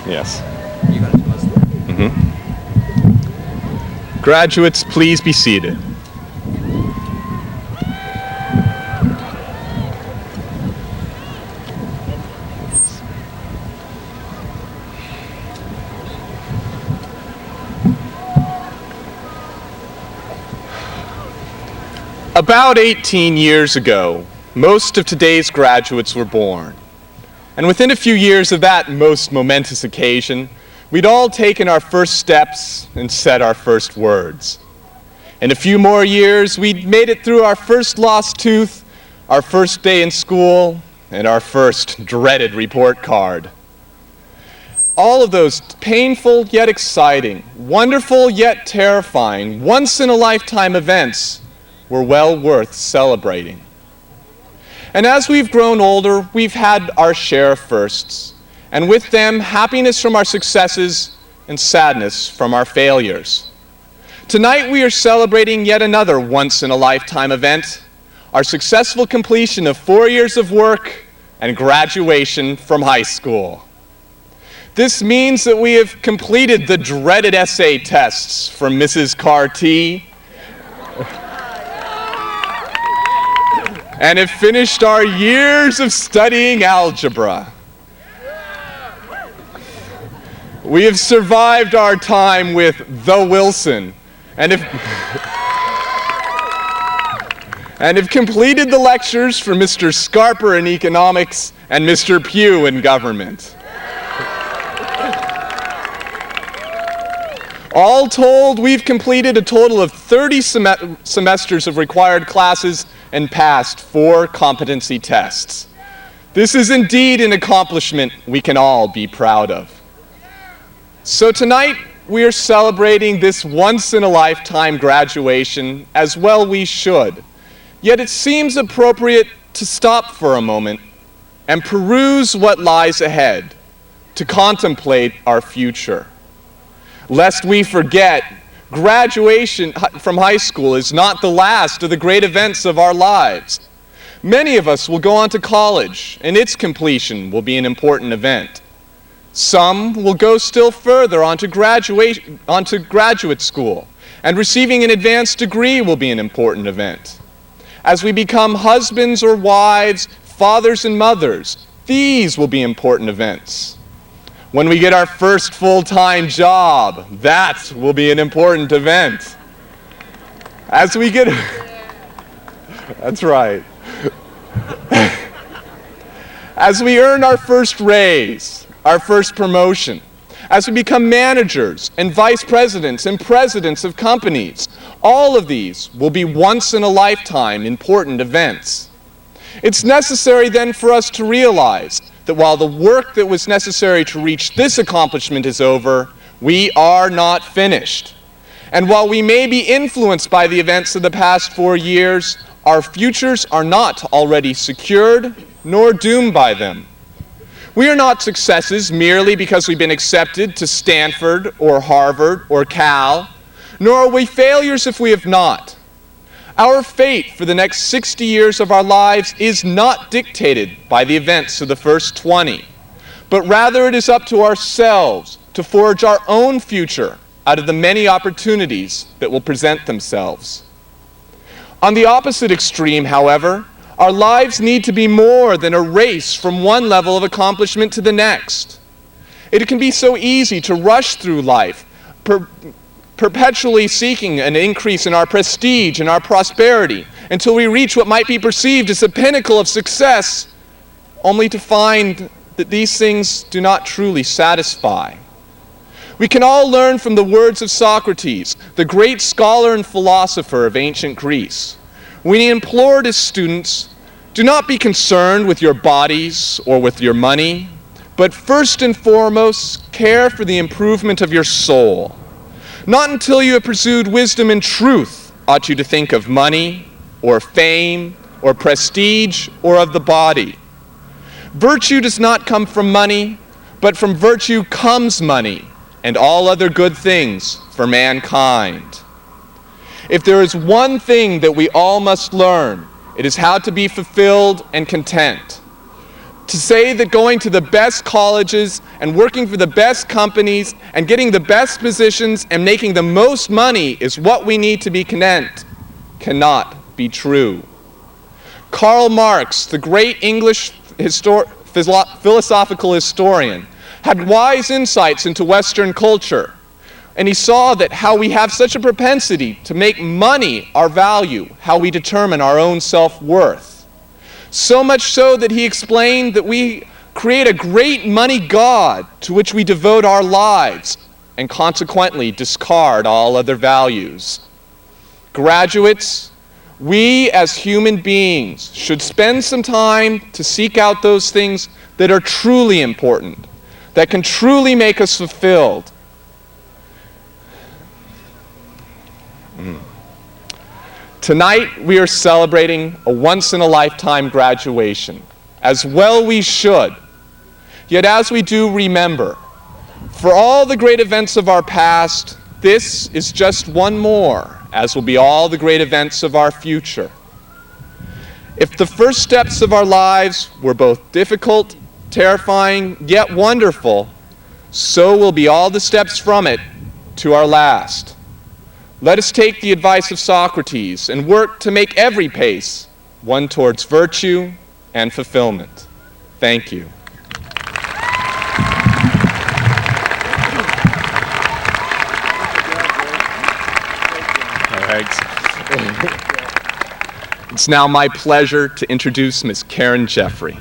Yes. You got it to us. Graduates, please be seated. About 18 years ago, most of today's graduates were born. And within a few years of that most momentous occasion, we'd all taken our first steps and said our first words. In a few more years, we'd made it through our first lost tooth, our first day in school, and our first dreaded report card. All of those painful yet exciting, wonderful yet terrifying, once-in-a-lifetime events were well worth celebrating. And as we've grown older, we've had our share of firsts, and with them, happiness from our successes and sadness from our failures. Tonight we are celebrating yet another once-in-a-lifetime event, our successful completion of 4 years of work and graduation from high school. This means that we have completed the dreaded essay tests from Mrs. Carty, and have finished our years of studying algebra. We have survived our time with the Wilson, and have completed the lectures for Mr. Scarper in economics and Mr. Pugh in government. All told, we've completed a total of 30 semesters of required classes and passed 4 competency tests. This is indeed an accomplishment we can all be proud of. So tonight, we are celebrating this once-in-a-lifetime graduation, as well we should. Yet it seems appropriate to stop for a moment and peruse what lies ahead, to contemplate our future. Lest we forget, graduation from high school is not the last of the great events of our lives. Many of us will go on to college, and its completion will be an important event. Some will go still further onto graduate school, and receiving an advanced degree will be an important event. As we become husbands or wives, fathers and mothers, these will be important events. When we get our first full-time job, that will be an important event. As we get... That's right. As we earn our first raise, our first promotion, as we become managers and vice presidents and presidents of companies, all of these will be once-in-a-lifetime important events. It's necessary then for us to realize that while the work that was necessary to reach this accomplishment is over, we are not finished. And while we may be influenced by the events of the past 4 years, our futures are not already secured, nor doomed by them. We are not successes merely because we've been accepted to Stanford or Harvard or Cal, nor are we failures if we have not. Our fate for the next 60 years of our lives is not dictated by the events of the first 20, but rather it is up to ourselves to forge our own future out of the many opportunities that will present themselves. On the opposite extreme, however, our lives need to be more than a race from one level of accomplishment to the next. It can be so easy to rush through life, perpetually seeking an increase in our prestige and our prosperity until we reach what might be perceived as the pinnacle of success, only to find that these things do not truly satisfy. We can all learn from the words of Socrates, the great scholar and philosopher of ancient Greece, when he implored his students, "Do not be concerned with your bodies or with your money, but first and foremost, care for the improvement of your soul. Not until you have pursued wisdom and truth ought you to think of money, or fame, or prestige, or of the body. Virtue does not come from money, but from virtue comes money, and all other good things for mankind." If there is one thing that we all must learn, it is how to be fulfilled and content. to say that going to the best colleges and working for the best companies and getting the best positions and making the most money is what we need to be content cannot be true. Karl Marx, the great English philosophical historian, had wise insights into Western culture. And he saw that how we have such a propensity to make money our value, how we determine our own self-worth. So much so that he explained that we create a great money god to which we devote our lives and consequently discard all other values. Graduates, we as human beings should spend some time to seek out those things that are truly important, that can truly make us fulfilled. Tonight, we are celebrating a once-in-a-lifetime graduation. As well we should. Yet as we do, remember, for all the great events of our past, this is just one more, as will be all the great events of our future. If the first steps of our lives were both difficult, terrifying, yet wonderful, so will be all the steps from it to our last. Let us take the advice of Socrates and work to make every pace one towards virtue and fulfillment. Thank you. All right. It's now my pleasure to introduce Ms. Karen Jeffrey.